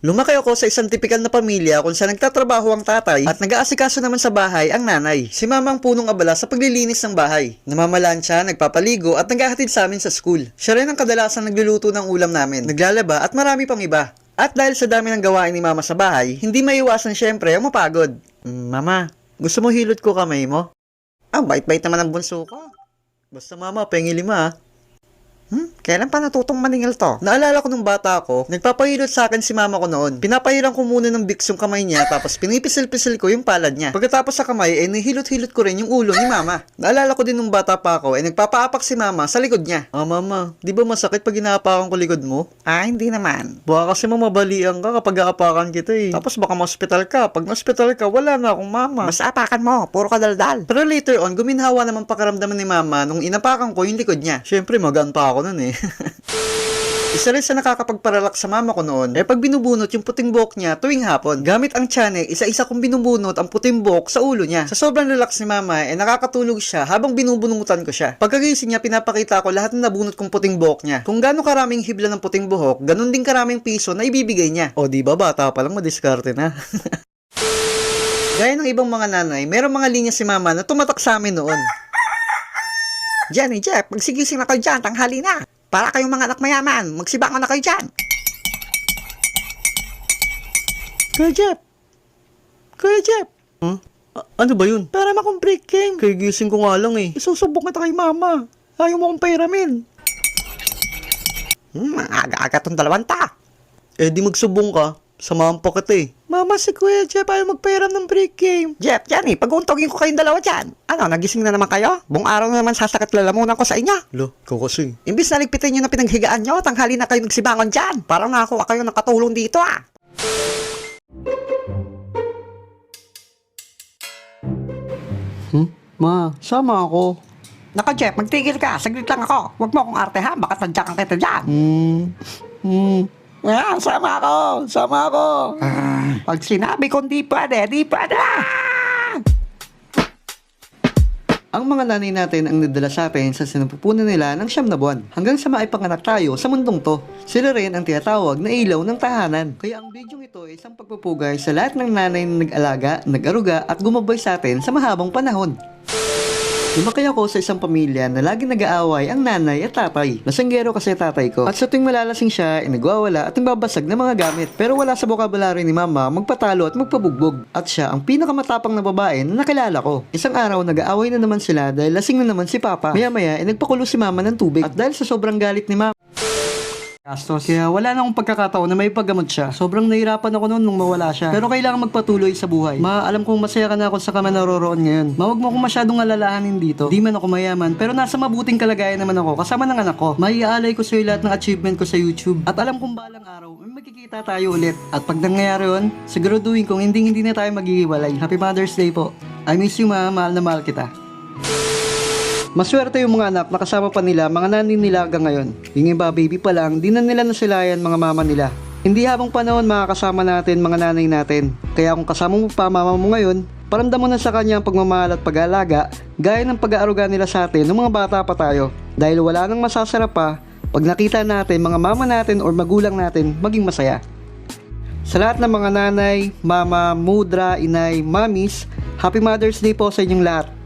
Lumaki ako sa isang tipikal na pamilya kung saan nagtatrabaho ang tatay at nag-aasikaso naman sa bahay ang nanay. Si mama ang punong abala sa paglilinis ng bahay. Namamalansya, nagpapaligo at naghahatid sa amin sa school. Siya rin ang kadalasan nagluluto ng ulam namin, naglalaba at marami pang iba. At dahil sa dami ng gawain ni mama sa bahay, hindi maiwasan syempre ang mapagod. Mama, gusto mo hilot ko kamay mo? Bait-bait naman ang bunso ko. Basta mama, pengi 5. Kailan pa natutong maningil to? Naalala ko nung bata ako, nagpapahilot sa akin si mama ko noon. Pinapahilan ko muna ng Vicks yung kamay niya, tapos pinipisil-pisil ko yung palad niya. Pagkatapos sa kamay, nihilot-hilot ko rin yung ulo ni mama. Naalala ko din nung bata pa ako, nagpapaapak si mama sa likod niya. Mama, di ba masakit pag inaapakan ko likod mo? Hindi naman. Baka kasi mamabalian ka kapag aapakan kita Tapos baka ma-hospital ka. Pag na-hospital ka, wala na akong mama. Mas apakan mo, puro ka daldal. Pero later on, guminhawa naman pakaramdaman ni mama nung inapakan ko yung likod niya. Syempre, magaan pa ako nun Isa rin sa nakakapagparelax sa mama ko noon pag binubunot yung puting buhok niya tuwing hapon. Gamit ang tiyanek, isa-isa kong binubunot ang puting buhok sa ulo niya. Sa sobrang relax ni mama, nakakatulog siya habang binubunutan ko siya. Pagkagising niya, pinapakita ko lahat ng nabunot kong puting buhok niya. Kung gaano karaming hibla ng puting buhok, ganun din karaming piso na ibibigay niya. O di ba bata pa lang madiskarte na. Gaya ng ibang mga nanay, merong mga linya si mama na tumatak sa amin noon. Jenny, Jeff, magsigising na kayo dyan, tanghali na. Para kayong mga anak mayaman, magsibangon na kayo dyan. Kuya Jeff! Kuya Jeff! Ano ba yun? Para makong break game. Kaya gising ko nga lang Isusubok kita kay mama. Ayaw mo kong pairamin. Aga-aga tong dalawang ta. Di magsubong ka. Samahan pa kita Mama, si Kuya Jeff ayaw magpairam ng break game. Jeff, Jenny, pag-uuntogin ko kayong dalawa dyan. Ano, nagising na naman kayo? Buong araw na naman sasakit lalamunan ko sa inyo. Ikaw kasi. Imbis na ligpitin nyo na pinaghigaan nyo, tanghali na kayo nagsibangon dyan. Parang nakakuha kayo ng katulong dito Ma, sama ako. Nako Jeff, magtigil ka. Saglit lang ako. Huwag mo akong artehan. Baka tadyakan kita dyan. Sama ako. Pag sinabi kong di pwede. Ang mga nanay natin ang nadala sa atin sa sinapupunan nila ng 9 na buwan hanggang sa maipanganak tayo sa mundong to. Sila rin ang tinatawag na ilaw ng tahanan. Kaya ang video ito ay isang pagpupugay sa lahat ng nanay na nag-alaga, nag-aruga at gumabay sa atin sa mahabang panahon. Lumaki ako sa isang pamilya na laging nag-aaway ang nanay at tatay. Lasanggero kasi tatay ko. At sa tuwing malalasing siya, nagwawala at nagbabasag ng mga gamit. Pero wala sa bokabularyo ni mama magpatalo at magpabugbog. At siya ang pinakamatapang na babae na nakilala ko. Isang araw nag-aaway na naman sila dahil lasing na naman si papa. Maya-maya nagpakulo si mama ng tubig. At dahil sa sobrang galit ni mama, kaya wala na akong pagkakataon na may paggamot siya. Sobrang nahirapan ako noon nung mawala siya. Pero kailangan magpatuloy sa buhay. Alam kong masaya ka na ako sa kama naroroon ngayon. Huwag mo akong masyadong alalahanin dito. Di man ako mayaman, pero nasa mabuting kalagayan naman ako kasama ng anak ko. Maiaalay ko sa iyo lahat ng achievement ko sa YouTube. At alam kong balang araw, may magkikita tayo ulit. At pag nangyayari yun, siguraduhin kong hindi na tayo maghihiwalay. Happy Mother's Day po. I miss you ma, mahal na mahal kita. Maswerte yung mga anak na kasama pa nila mga nanay nila hanggang ngayon. Yung iba baby pa lang, di na nila nasilayan mga mama nila. Hindi habang panahon makakasama natin mga nanay natin. Kaya kung kasama mo pa mama mo ngayon, paramdam mo na sa kanya ang pagmamahal at pag-aalaga gaya ng pag-aaruga nila sa atin nung mga bata pa tayo. Dahil wala nang masasarap pa pag nakita natin mga mama natin or magulang natin maging masaya. Sa lahat ng mga nanay, mama, mudra, inay, mamis, Happy Mother's Day po sa inyong lahat.